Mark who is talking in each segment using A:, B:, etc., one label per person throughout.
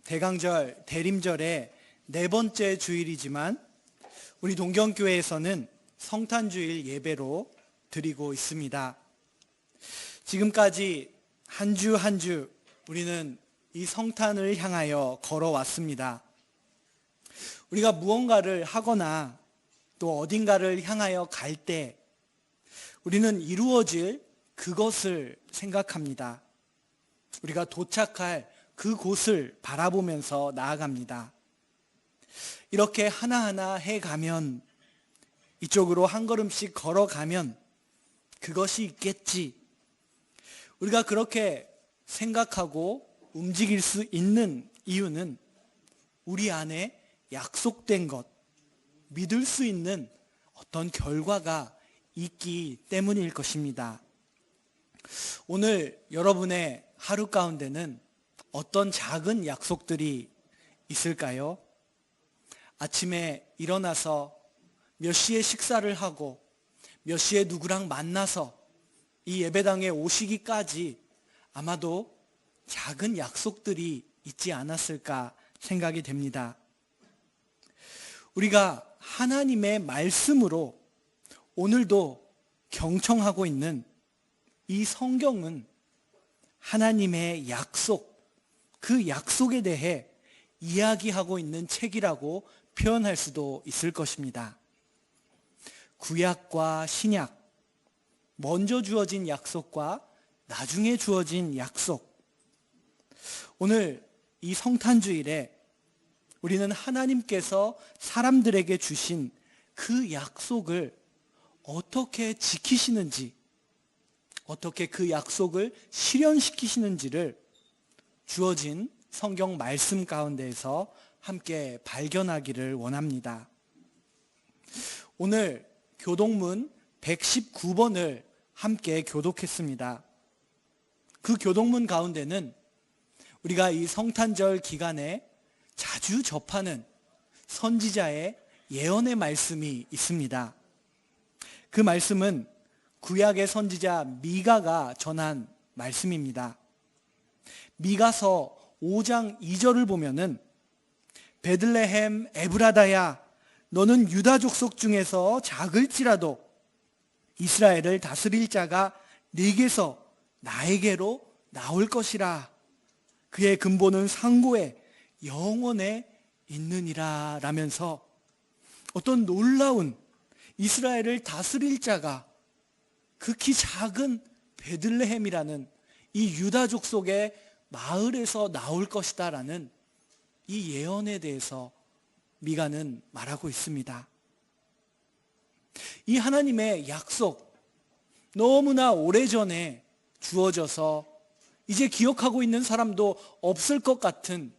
A: 대강절 대림절의 네 번째 주일이지만 우리 동경교회에서는 성탄주일 예배로 드리고 있습니다. 지금까지 한 주 한 주 우리는 이 성탄을 향하여 걸어왔습니다. 우리가 무언가를 하거나 또 어딘가를 향하여 갈 때 우리는 이루어질 그것을 생각합니다. 우리가 도착할 그곳을 바라보면서 나아갑니다. 이렇게 하나하나 해가면, 이쪽으로 한 걸음씩 걸어가면 그것이 있겠지. 우리가 그렇게 생각하고 움직일 수 있는 이유는 우리 안에 약속된 것, 믿을 수 있는 어떤 결과가 있기 때문일 것입니다. 오늘 여러분의 하루 가운데는 어떤 작은 약속들이 있을까요? 아침에 일어나서 몇 시에 식사를 하고 몇 시에 누구랑 만나서 이 예배당에 오시기까지 아마도 작은 약속들이 있지 않았을까 생각이 됩니다. 우리가 하나님의 말씀으로 오늘도 경청하고 있는 이 성경은 하나님의 약속, 그 약속에 대해 이야기하고 있는 책이라고 표현할 수도 있을 것입니다. 구약과 신약, 먼저 주어진 약속과 나중에 주어진 약속. 오늘 이 성탄주일에 우리는 하나님께서 사람들에게 주신 그 약속을 어떻게 지키시는지, 어떻게 그 약속을 실현시키시는지를 주어진 성경 말씀 가운데에서 함께 발견하기를 원합니다. 오늘 교독문 119번을 함께 교독했습니다. 그 교독문 가운데는 우리가 이 성탄절 기간에 자주 접하는 선지자의 예언의 말씀이 있습니다. 그 말씀은 구약의 선지자 미가가 전한 말씀입니다. 미가서 5장 2절을 보면은 베들레헴 에브라다야, 너는 유다 족속 중에서 작을지라도 이스라엘을 다스릴 자가 네게서 나에게로 나올 것이라. 그의 근본은 상고에 영원에 있느니라 라면서 어떤 놀라운 이스라엘을 다스릴 자가 극히 작은 베들레헴이라는 이 유다 족속의 마을에서 나올 것이다 라는 이 예언에 대해서 미가는 말하고 있습니다. 이 하나님의 약속, 너무나 오래전에 주어져서 이제 기억하고 있는 사람도 없을 것 같은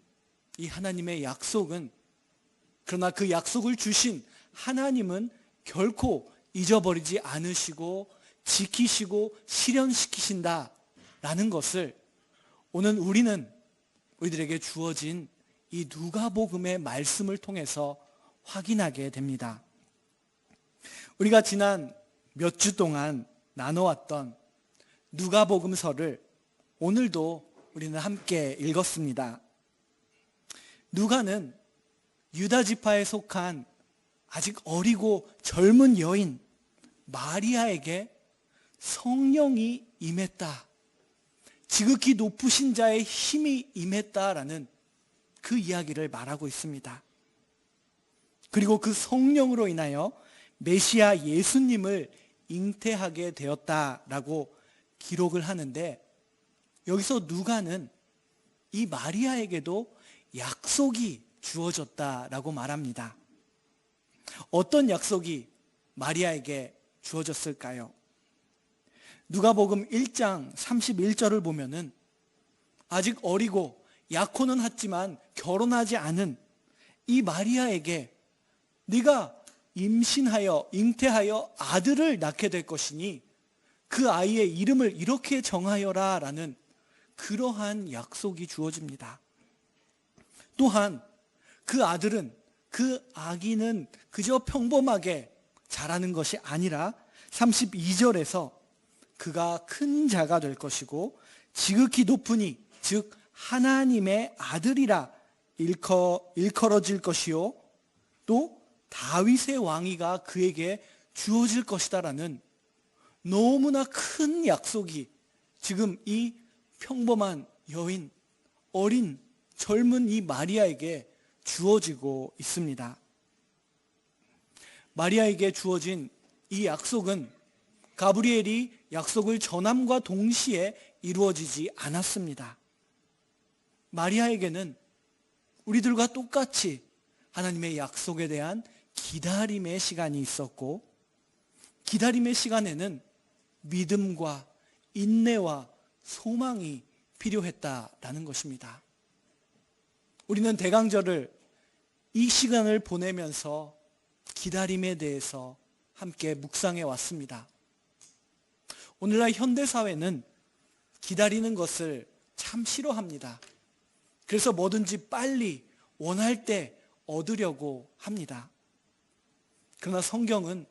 A: 이 하나님의 약속은, 그러나 그 약속을 주신 하나님은 결코 잊어버리지 않으시고 지키시고 실현시키신다라는 것을 오늘 우리들에게 주어진 이 누가복음의 말씀을 통해서 확인하게 됩니다. 우리가 지난 몇 주 동안 나눠왔던 누가복음서를 오늘도 우리는 함께 읽었습니다. 누가는 유다 지파에 속한 아직 어리고 젊은 여인 마리아에게 성령이 임했다, 지극히 높으신 자의 힘이 임했다라는 그 이야기를 말하고 있습니다. 그리고 그 성령으로 인하여 메시아 예수님을 잉태하게 되었다라고 기록을 하는데, 여기서 누가는 이 마리아에게도 약속이 주어졌다라고 말합니다. 어떤 약속이 마리아에게 주어졌을까요? 누가복음 1장 31절을 보면은 아직 어리고 약혼은 했지만 결혼하지 않은 이 마리아에게 네가 임신하여 잉태하여 아들을 낳게 될 것이니 그 아이의 이름을 이렇게 정하여라 라는 그러한 약속이 주어집니다. 또한 그 아기는 그저 평범하게 자라는 것이 아니라 32절에서 그가 큰 자가 될 것이고 지극히 높으니 즉 하나님의 아들이라 일컬어질 것이요 또 다윗의 왕위가 그에게 주어질 것이다라는 너무나 큰 약속이 지금 이 평범한 여인, 어린 젊은 이 마리아에게 주어지고 있습니다. 마리아에게 주어진 이 약속은 가브리엘이 약속을 전함과 동시에 이루어지지 않았습니다. 마리아에게는 우리들과 똑같이 하나님의 약속에 대한 기다림의 시간이 있었고, 기다림의 시간에는 믿음과 인내와 소망이 필요했다라는 것입니다. 우리는 대강절을 이 시간을 보내면서 기다림에 대해서 함께 묵상해 왔습니다. 오늘날 현대사회는 기다리는 것을 참 싫어합니다. 그래서 뭐든지 빨리 원할 때 얻으려고 합니다. 그러나 성경은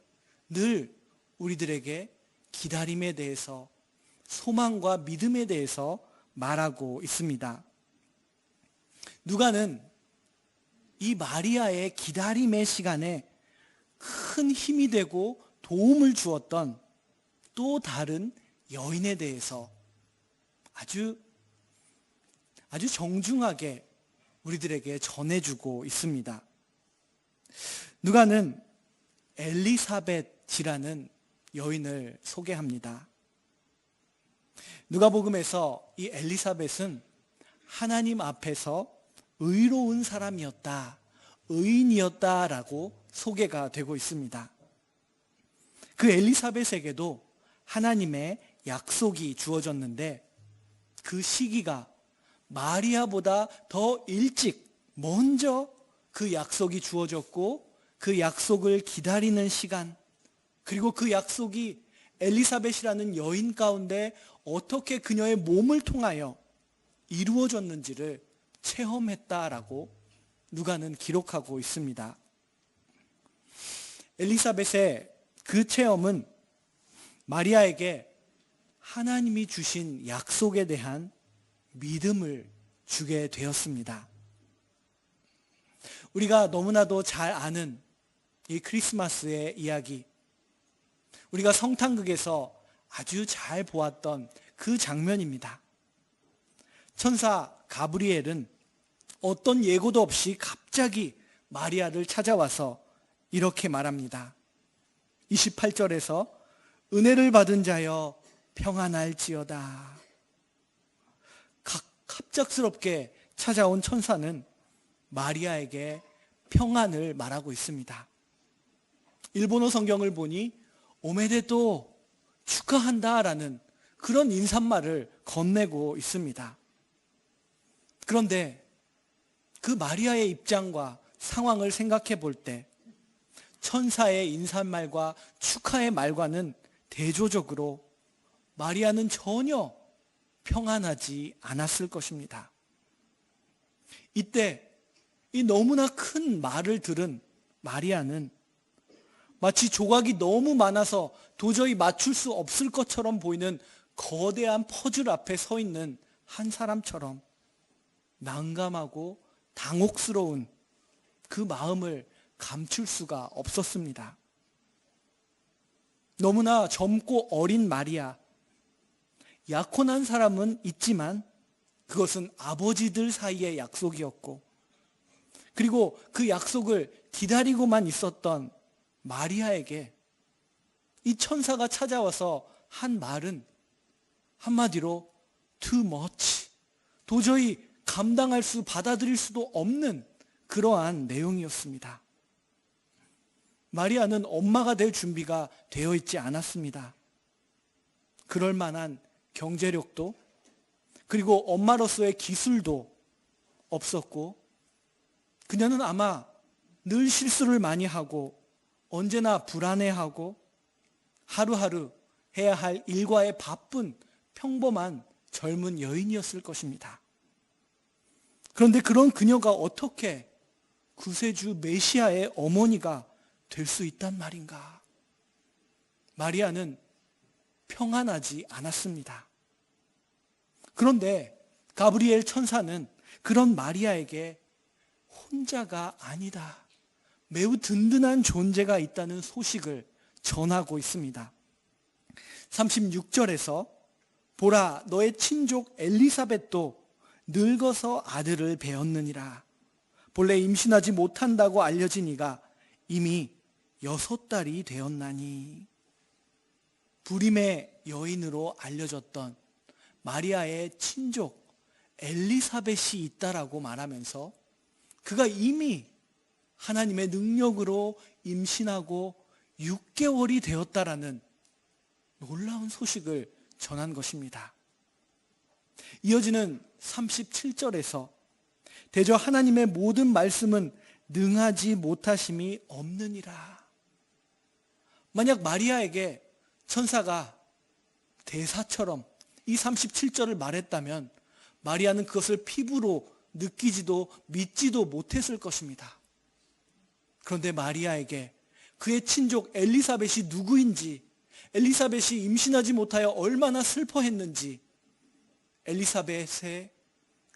A: 늘 우리들에게 기다림에 대해서, 소망과 믿음에 대해서 말하고 있습니다. 누가는 이 마리아의 기다림의 시간에 큰 힘이 되고 도움을 주었던 또 다른 여인에 대해서 아주 정중하게 우리들에게 전해주고 있습니다. 누가는 엘리사벳이라는 여인을 소개합니다. 누가복음에서 이 엘리사벳은 하나님 앞에서 의로운 사람이었다, 의인이었다라고 소개가 되고 있습니다. 그 엘리사벳에게도 하나님의 약속이 주어졌는데 그 시기가 마리아보다 더 일찍 먼저 그 약속이 주어졌고, 그 약속을 기다리는 시간, 그리고 그 약속이 엘리사벳이라는 여인 가운데 어떻게 그녀의 몸을 통하여 이루어졌는지를 체험했다라고 누가는 기록하고 있습니다. 엘리사벳의 그 체험은 마리아에게 하나님이 주신 약속에 대한 믿음을 주게 되었습니다. 우리가 너무나도 잘 아는 이 크리스마스의 이야기, 우리가 성탄극에서 아주 잘 보았던 그 장면입니다. 천사 가브리엘은 어떤 예고도 없이 갑자기 마리아를 찾아와서 이렇게 말합니다. 28절에서 은혜를 받은 자여 평안할지어다. 갑작스럽게 찾아온 천사는 마리아에게 평안을 말하고 있습니다. 일본어 성경을 보니 오메데토, 축하한다라는 그런 인사말을 건네고 있습니다. 그런데 그 마리아의 입장과 상황을 생각해 볼 때 천사의 인사말과 축하의 말과는 대조적으로 마리아는 전혀 평안하지 않았을 것입니다. 이때 이 너무나 큰 말을 들은 마리아는 마치 조각이 너무 많아서 도저히 맞출 수 없을 것처럼 보이는 거대한 퍼즐 앞에 서 있는 한 사람처럼 난감하고 당혹스러운 그 마음을 감출 수가 없었습니다. 너무나 젊고 어린 마리아, 약혼한 사람은 있지만 그것은 아버지들 사이의 약속이었고, 그리고 그 약속을 기다리고만 있었던 마리아에게 이 천사가 찾아와서 한 말은 한마디로 too much, 도저히 받아들일 수도 없는 그러한 내용이었습니다. 마리아는 엄마가 될 준비가 되어 있지 않았습니다. 그럴 만한 경제력도, 그리고 엄마로서의 기술도 없었고, 그녀는 아마 늘 실수를 많이 하고 언제나 불안해하고 하루하루 해야 할 일과에 바쁜 평범한 젊은 여인이었을 것입니다. 그런데 그런 그녀가 어떻게 구세주 메시아의 어머니가 될 수 있단 말인가? 마리아는 평안하지 않았습니다. 그런데 가브리엘 천사는 그런 마리아에게 혼자가 아니다. 매우 든든한 존재가 있다는 소식을 전하고 있습니다. 36절에서 보라, 너의 친족 엘리사벳도 늙어서 아들을 배었느니라. 본래 임신하지 못한다고 알려진 이가 이미 6달이 되었나니. 불임의 여인으로 알려졌던 마리아의 친족 엘리사벳이 있다라고 말하면서 그가 이미 하나님의 능력으로 임신하고 6개월이 되었다라는 놀라운 소식을 전한 것입니다. 이어지는 37절에서 대저 하나님의 모든 말씀은 능하지 못하심이 없느니라. 만약 마리아에게 천사가 대사처럼 이 37절을 말했다면 마리아는 그것을 피부로 느끼지도 믿지도 못했을 것입니다. 그런데 마리아에게 그의 친족 엘리사벳이 누구인지, 엘리사벳이 임신하지 못하여 얼마나 슬퍼했는지, 엘리사벳의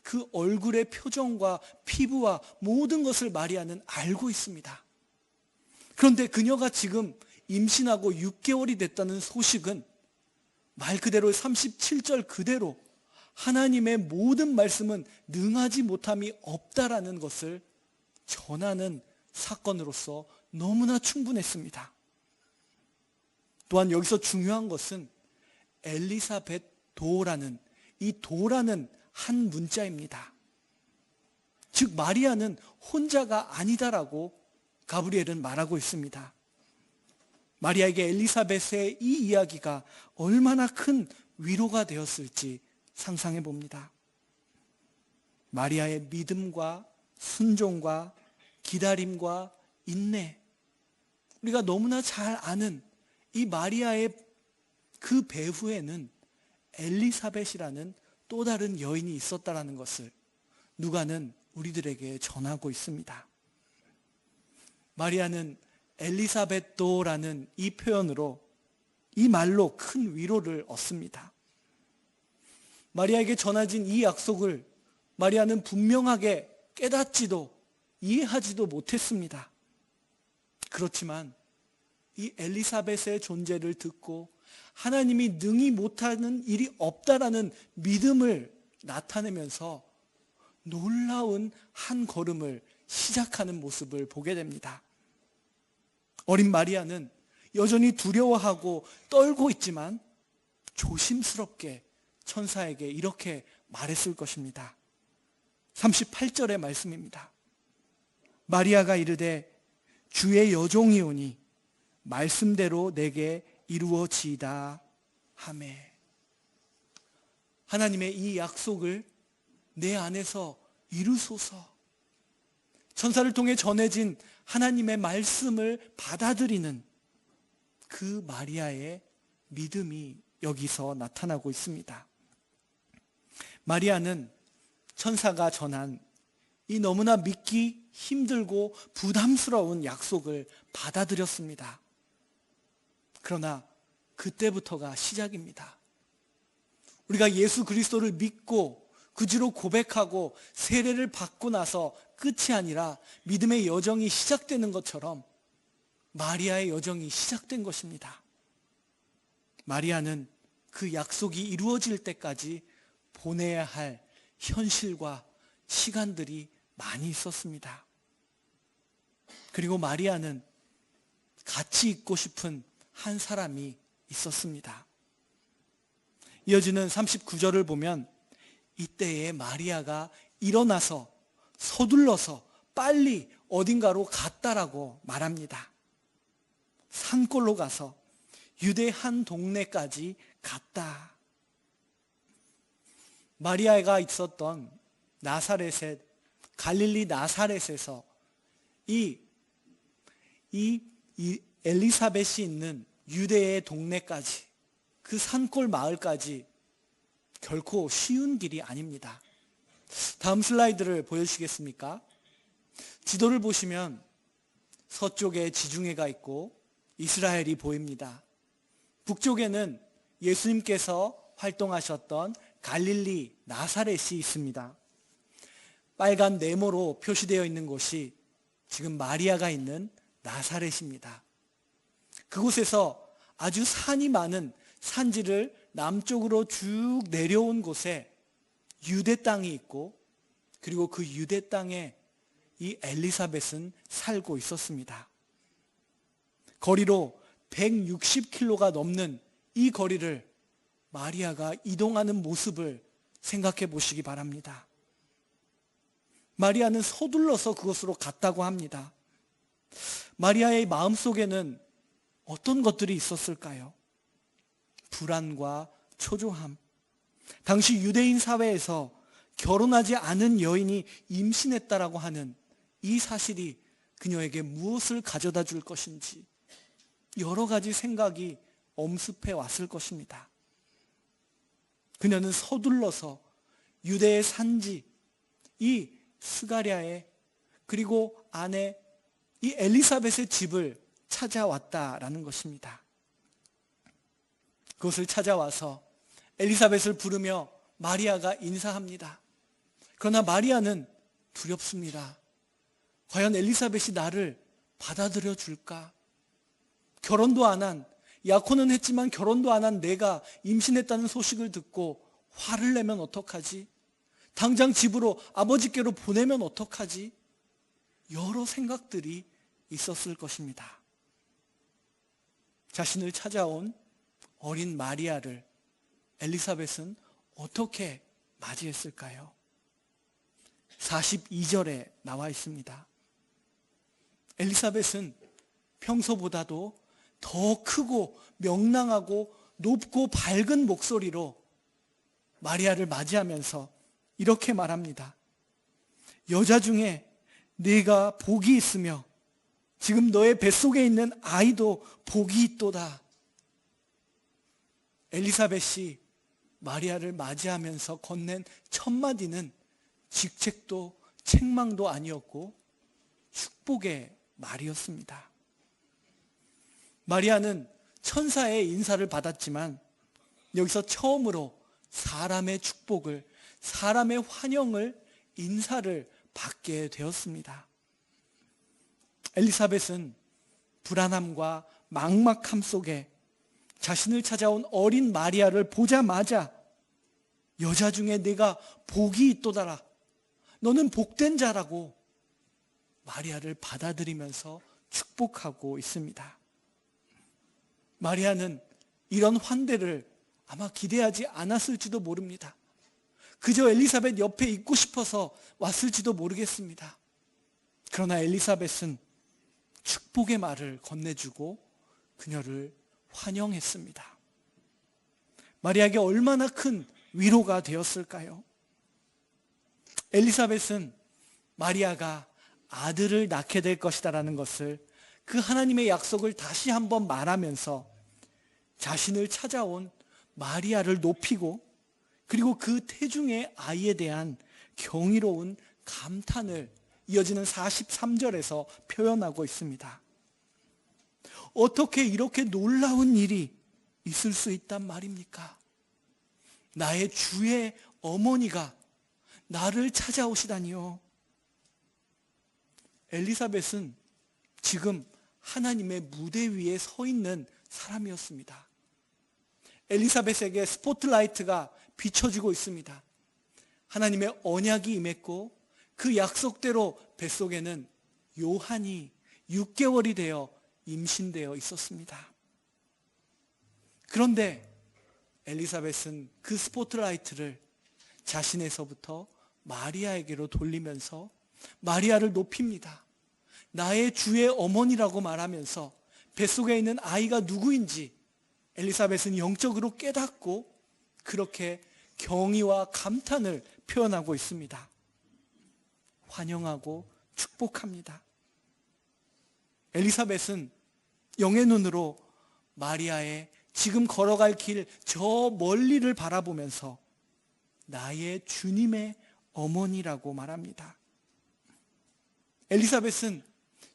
A: 그 얼굴의 표정과 피부와 모든 것을 마리아는 알고 있습니다. 그런데 그녀가 지금 임신하고 6개월이 됐다는 소식은 말 그대로 37절 그대로 하나님의 모든 말씀은 능하지 못함이 없다라는 것을 전하는 사건으로서 너무나 충분했습니다. 또한 여기서 중요한 것은 엘리사벳 도라는 이 도라는 한 문자입니다. 즉 마리아는 혼자가 아니다라고 가브리엘은 말하고 있습니다. 마리아에게 엘리사벳의 이 이야기가 얼마나 큰 위로가 되었을지 상상해 봅니다. 마리아의 믿음과 순종과 기다림과 인내, 우리가 너무나 잘 아는 이 마리아의 그 배후에는 엘리사벳이라는 또 다른 여인이 있었다라는 것을 누가는 우리들에게 전하고 있습니다. 마리아는 엘리사벳도라는 이 표현으로, 이 말로 큰 위로를 얻습니다. 마리아에게 전해진 이 약속을 마리아는 분명하게 깨닫지도 이해하지도 못했습니다. 그렇지만 이 엘리사벳의 존재를 듣고 하나님이 능히 못하는 일이 없다라는 믿음을 나타내면서 놀라운 한 걸음을 시작하는 모습을 보게 됩니다. 어린 마리아는 여전히 두려워하고 떨고 있지만 조심스럽게 천사에게 이렇게 말했을 것입니다. 38절의 말씀입니다. 마리아가 이르되 주의 여종이오니 말씀대로 내게 이루어지이다 하매. 하나님의 이 약속을 내 안에서 이루소서. 천사를 통해 전해진 하나님의 말씀을 받아들이는 그 마리아의 믿음이 여기서 나타나고 있습니다. 마리아는 천사가 전한 이 너무나 믿기 힘들고 부담스러운 약속을 받아들였습니다. 그러나 그때부터가 시작입니다. 우리가 예수 그리스도를 믿고 그지로 고백하고 세례를 받고 나서 끝이 아니라 믿음의 여정이 시작되는 것처럼 마리아의 여정이 시작된 것입니다. 마리아는 그 약속이 이루어질 때까지 보내야 할 현실과 시간들이 많이 있었습니다. 그리고 마리아는 같이 있고 싶은 한 사람이 있었습니다. 이어지는 39절을 보면 이때에 마리아가 일어나서 서둘러서 빨리 어딘가로 갔다라고 말합니다. 산골로 가서 유대 한 동네까지 갔다. 마리아가 있었던 나사렛의 갈릴리 나사렛에서 이 엘리사벳이 있는 유대의 동네까지, 그 산골 마을까지 결코 쉬운 길이 아닙니다. 다음 슬라이드를 보여주시겠습니까? 지도를 보시면 서쪽에 지중해가 있고 이스라엘이 보입니다. 북쪽에는 예수님께서 활동하셨던 갈릴리 나사렛이 있습니다. 빨간 네모로 표시되어 있는 곳이 지금 마리아가 있는 나사렛입니다. 그곳에서 아주 산이 많은 산지를 남쪽으로 쭉 내려온 곳에 유대 땅이 있고, 그리고 그 유대 땅에 이 엘리사벳은 살고 있었습니다. 거리로 160km가 넘는 이 거리를 마리아가 이동하는 모습을 생각해 보시기 바랍니다. 마리아는 서둘러서 그곳으로 갔다고 합니다. 마리아의 마음속에는 어떤 것들이 있었을까요? 불안과 초조함. 당시 유대인 사회에서 결혼하지 않은 여인이 임신했다라고 하는 이 사실이 그녀에게 무엇을 가져다 줄 것인지 여러 가지 생각이 엄습해 왔을 것입니다. 그녀는 서둘러서 유대의 산지, 이 스가랴의, 그리고 아내 이 엘리사벳의 집을 찾아왔다라는 것입니다. 그것을 찾아와서 엘리사벳을 부르며 마리아가 인사합니다. 그러나 마리아는 두렵습니다. 과연 엘리사벳이 나를 받아들여 줄까? 결혼도 안 한, 약혼은 했지만 결혼도 안 한 내가 임신했다는 소식을 듣고 화를 내면 어떡하지? 당장 집으로 아버지께로 보내면 어떡하지? 여러 생각들이 있었을 것입니다. 자신을 찾아온 어린 마리아를 엘리사벳은 어떻게 맞이했을까요? 42절에 나와 있습니다. 엘리사벳은 평소보다도 더 크고 명랑하고 높고 밝은 목소리로 마리아를 맞이하면서 이렇게 말합니다. 여자 중에 네가 복이 있으며 지금 너의 뱃속에 있는 아이도 복이 있도다. 엘리사벳이 마리아를 맞이하면서 건넨 첫 마디는 직책도 책망도 아니었고 축복의 말이었습니다. 마리아는 천사의 인사를 받았지만 여기서 처음으로 사람의 축복을, 사람의 환영을, 인사를 받게 되었습니다. 엘리사벳은 불안함과 막막함 속에 자신을 찾아온 어린 마리아를 보자마자 여자 중에 내가 복이 있도다라, 너는 복된 자라고 마리아를 받아들이면서 축복하고 있습니다. 마리아는 이런 환대를 아마 기대하지 않았을지도 모릅니다. 그저 엘리사벳 옆에 있고 싶어서 왔을지도 모르겠습니다. 그러나 엘리사벳은 축복의 말을 건네주고 그녀를 환영했습니다. 마리아에게 얼마나 큰 위로가 되었을까요? 엘리사벳은 마리아가 아들을 낳게 될 것이다라는 것을, 그 하나님의 약속을 다시 한번 말하면서 자신을 찾아온 마리아를 높이고, 그리고 그 태중의 아이에 대한 경이로운 감탄을 이어지는 43절에서 표현하고 있습니다. 어떻게 이렇게 놀라운 일이 있을 수 있단 말입니까? 나의 주의 어머니가 나를 찾아오시다니요. 엘리사벳은 지금 하나님의 무대 위에 서 있는 사람이었습니다. 엘리사벳에게 스포트라이트가 비춰지고 있습니다. 하나님의 언약이 임했고 그 약속대로 뱃속에는 요한이 6개월이 되어 임신되어 있었습니다. 그런데 엘리사벳은 그 스포트라이트를 자신에서부터 마리아에게로 돌리면서 마리아를 높입니다. 나의 주의 어머니라고 말하면서 뱃속에 있는 아이가 누구인지 엘리사벳은 영적으로 깨닫고 그렇게 경의와 감탄을 표현하고 있습니다. 환영하고 축복합니다. 엘리사벳은 영의 눈으로 마리아의 지금 걸어갈 길 저 멀리를 바라보면서 나의 주님의 어머니라고 말합니다. 엘리사벳은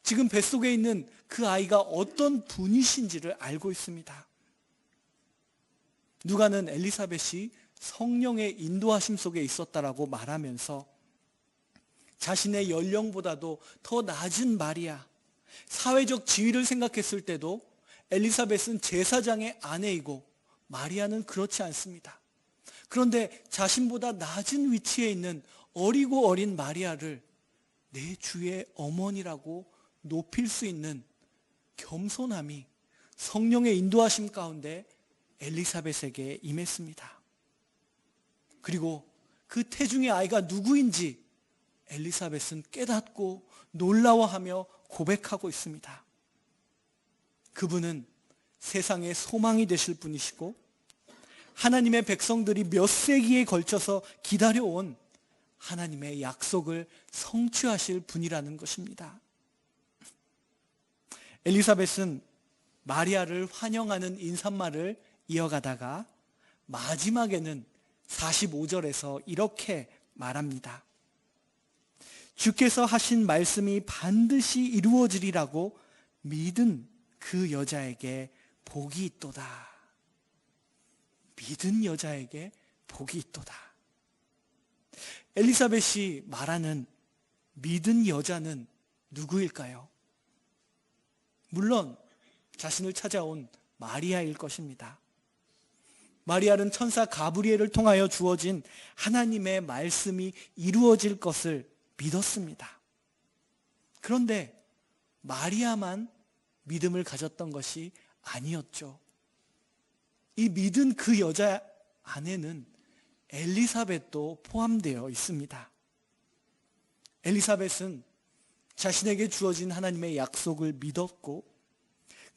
A: 지금 뱃속에 있는 그 아이가 어떤 분이신지를 알고 있습니다. 누가는 엘리사벳이 성령의 인도하심 속에 있었다라고 말하면서 자신의 연령보다도 더 낮은 마리아, 사회적 지위를 생각했을 때도 엘리사벳은 제사장의 아내이고 마리아는 그렇지 않습니다. 그런데 자신보다 낮은 위치에 있는 어리고 어린 마리아를 내 주의 어머니라고 높일 수 있는 겸손함이 성령의 인도하심 가운데 엘리사벳에게 임했습니다. 그리고 그 태중의 아이가 누구인지 엘리사벳은 깨닫고 놀라워하며 고백하고 있습니다. 그분은 세상의 소망이 되실 분이시고 하나님의 백성들이 몇 세기에 걸쳐서 기다려온 하나님의 약속을 성취하실 분이라는 것입니다. 엘리사벳은 마리아를 환영하는 인사말을 이어가다가 마지막에는 45절에서 이렇게 말합니다. 주께서 하신 말씀이 반드시 이루어지리라고 믿은 그 여자에게 복이 있도다. 믿은 여자에게 복이 있도다. 엘리사벳이 말하는 믿은 여자는 누구일까요? 물론 자신을 찾아온 마리아일 것입니다. 마리아는 천사 가브리엘을 통하여 주어진 하나님의 말씀이 이루어질 것을 믿었습니다. 그런데 마리아만 믿음을 가졌던 것이 아니었죠. 이 믿은 그 여자 안에는 엘리사벳도 포함되어 있습니다. 엘리사벳은 자신에게 주어진 하나님의 약속을 믿었고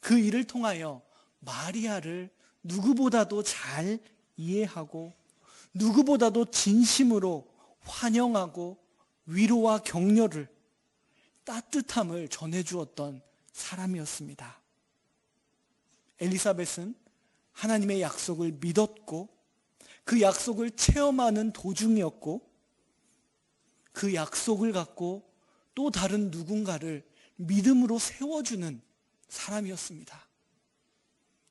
A: 그 일을 통하여 마리아를 누구보다도 잘 이해하고 누구보다도 진심으로 환영하고 위로와 격려를, 따뜻함을 전해주었던 사람이었습니다. 엘리사벳은 하나님의 약속을 믿었고 그 약속을 체험하는 도중이었고 그 약속을 갖고 또 다른 누군가를 믿음으로 세워주는 사람이었습니다.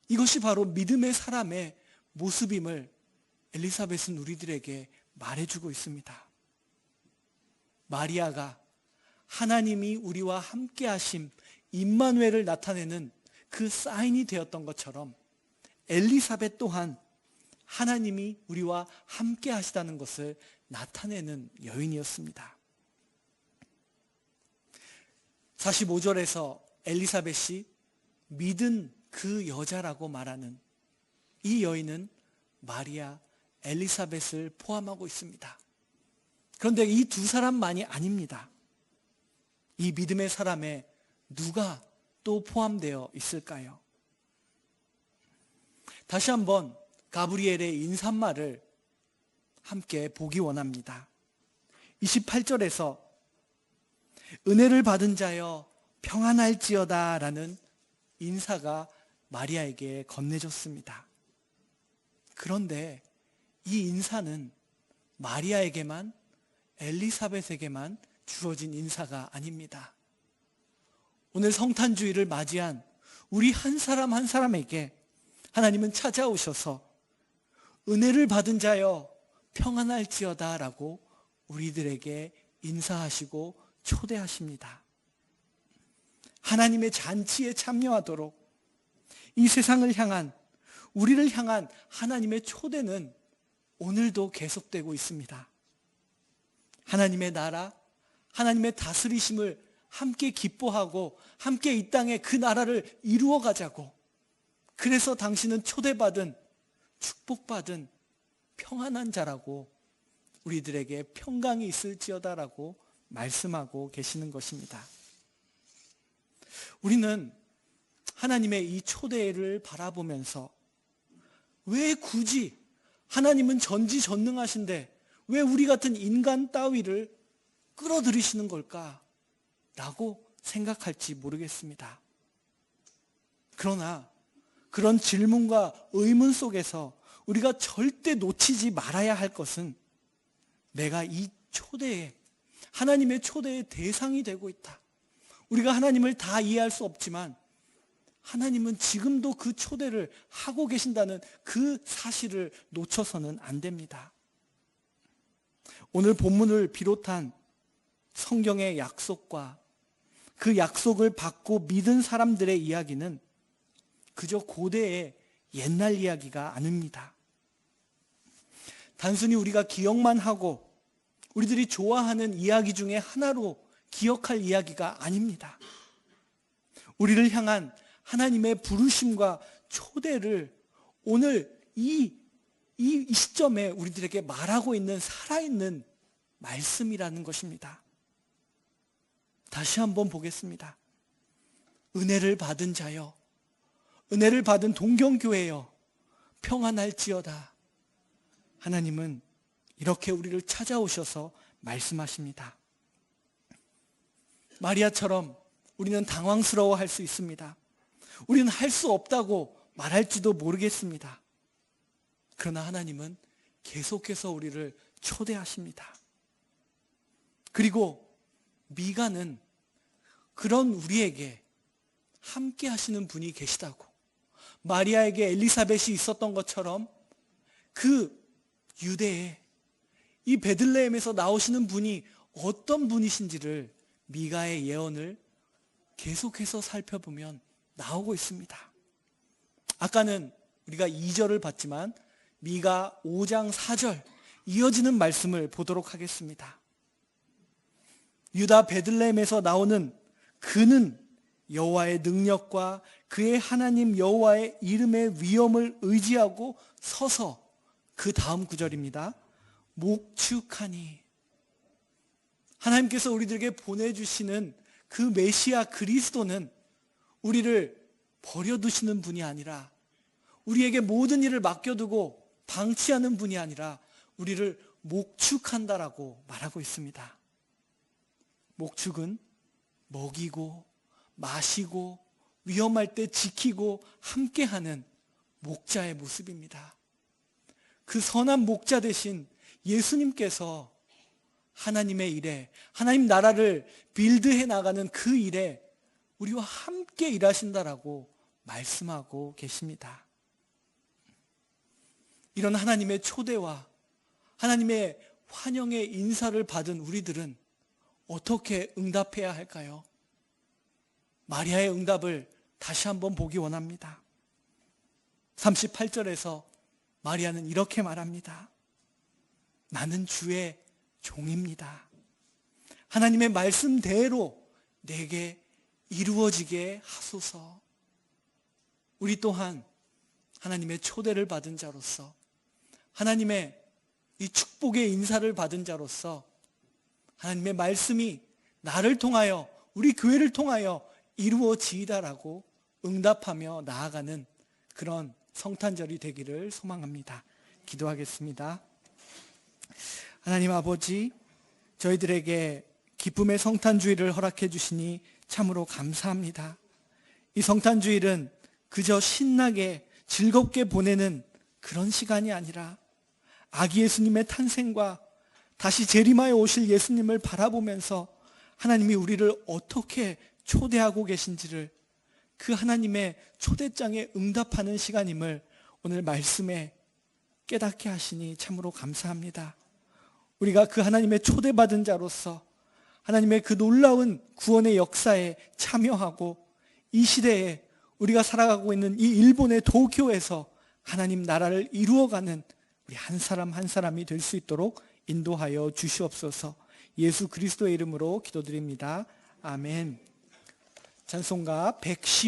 A: 이것이 바로 믿음의 사람의 모습임을 엘리사벳은 우리들에게 말해주고 있습니다. 마리아가 하나님이 우리와 함께 하심 임마누엘을 나타내는 그 사인이 되었던 것처럼 엘리사벳 또한 하나님이 우리와 함께 하시다는 것을 나타내는 여인이었습니다. 45절에서 엘리사벳이 믿은 그 여자라고 말하는 이 여인은 마리아, 엘리사벳을 포함하고 있습니다. 그런데 이 두 사람만이 아닙니다. 이 믿음의 사람에 누가 또 포함되어 있을까요? 다시 한번 가브리엘의 인사말을 함께 보기 원합니다. 28절에서 은혜를 받은 자여 평안할지어다 라는 인사가 마리아에게 건네졌습니다. 그런데 이 인사는 마리아에게만, 엘리사벳에게만 주어진 인사가 아닙니다. 오늘 성탄주의를 맞이한 우리 한 사람 한 사람에게 하나님은 찾아오셔서 은혜를 받은 자여 평안할지어다 라고 우리들에게 인사하시고 초대하십니다. 하나님의 잔치에 참여하도록 이 세상을 향한, 우리를 향한 하나님의 초대는 오늘도 계속되고 있습니다. 하나님의 나라, 하나님의 다스리심을 함께 기뻐하고 함께 이 땅에 그 나라를 이루어 가자고, 그래서 당신은 초대받은, 축복받은 평안한 자라고 우리들에게 평강이 있을지어다라고 말씀하고 계시는 것입니다. 우리는 하나님의 이 초대를 바라보면서 왜 굳이 하나님은 전지전능하신데 왜 우리 같은 인간 따위를 끌어들이시는 걸까? 라고 생각할지 모르겠습니다. 그러나 그런 질문과 의문 속에서 우리가 절대 놓치지 말아야 할 것은 내가 이 초대에, 하나님의 초대의 대상이 되고 있다. 우리가 하나님을 다 이해할 수 없지만 하나님은 지금도 그 초대를 하고 계신다는 그 사실을 놓쳐서는 안 됩니다. 오늘 본문을 비롯한 성경의 약속과 그 약속을 받고 믿은 사람들의 이야기는 그저 고대의 옛날 이야기가 아닙니다. 단순히 우리가 기억만 하고 우리들이 좋아하는 이야기 중에 하나로 기억할 이야기가 아닙니다. 우리를 향한 하나님의 부르심과 초대를 오늘 이 시점에 우리들에게 말하고 있는 살아있는 말씀이라는 것입니다. 다시 한번 보겠습니다. 은혜를 받은 자여, 은혜를 받은 동경교회여, 평안할지어다. 하나님은 이렇게 우리를 찾아오셔서 말씀하십니다. 마리아처럼 우리는 당황스러워할 수 있습니다. 우리는 할 수 없다고 말할지도 모르겠습니다. 그러나 하나님은 계속해서 우리를 초대하십니다. 그리고 미가는 그런 우리에게 함께 하시는 분이 계시다고, 마리아에게 엘리사벳이 있었던 것처럼 그 유대에 이 베들레헴에서 나오시는 분이 어떤 분이신지를 미가의 예언을 계속해서 살펴보면 나오고 있습니다. 아까는 우리가 2절을 봤지만 미가 5장 4절 이어지는 말씀을 보도록 하겠습니다. 유다 베들레헴에서 나오는 그는 여호와의 능력과 그의 하나님 여호와의 이름의 위엄을 의지하고 서서, 그 다음 구절입니다. 목축하니. 하나님께서 우리들에게 보내주시는 그 메시아 그리스도는 우리를 버려두시는 분이 아니라, 우리에게 모든 일을 맡겨두고 방치하는 분이 아니라 우리를 목축한다라고 말하고 있습니다. 목축은 먹이고 마시고 위험할 때 지키고 함께하는 목자의 모습입니다. 그 선한 목자 대신 예수님께서 하나님의 일에, 하나님 나라를 빌드해 나가는 그 일에 우리와 함께 일하신다라고 말씀하고 계십니다. 이런 하나님의 초대와 하나님의 환영의 인사를 받은 우리들은 어떻게 응답해야 할까요? 마리아의 응답을 다시 한번 보기 원합니다. 38절에서 마리아는 이렇게 말합니다. 나는 주의 종입니다. 하나님의 말씀대로 내게 이루어지게 하소서. 우리 또한 하나님의 초대를 받은 자로서, 하나님의 이 축복의 인사를 받은 자로서 하나님의 말씀이 나를 통하여, 우리 교회를 통하여 이루어지이다라고 응답하며 나아가는 그런 성탄절이 되기를 소망합니다. 기도하겠습니다. 하나님 아버지, 저희들에게 기쁨의 성탄주일을 허락해 주시니 참으로 감사합니다. 이 성탄주일은 그저 신나게 즐겁게 보내는 그런 시간이 아니라 아기 예수님의 탄생과 다시 재림하여 오실 예수님을 바라보면서 하나님이 우리를 어떻게 초대하고 계신지를, 그 하나님의 초대장에 응답하는 시간임을 오늘 말씀에 깨닫게 하시니 참으로 감사합니다. 우리가 그 하나님의 초대받은 자로서 하나님의 그 놀라운 구원의 역사에 참여하고, 이 시대에 우리가 살아가고 있는 이 일본의 도쿄에서 하나님 나라를 이루어가는 우리 한 사람 한 사람이 될 수 있도록 인도하여 주시옵소서. 예수 그리스도의 이름으로 기도드립니다. 아멘. 찬송가 110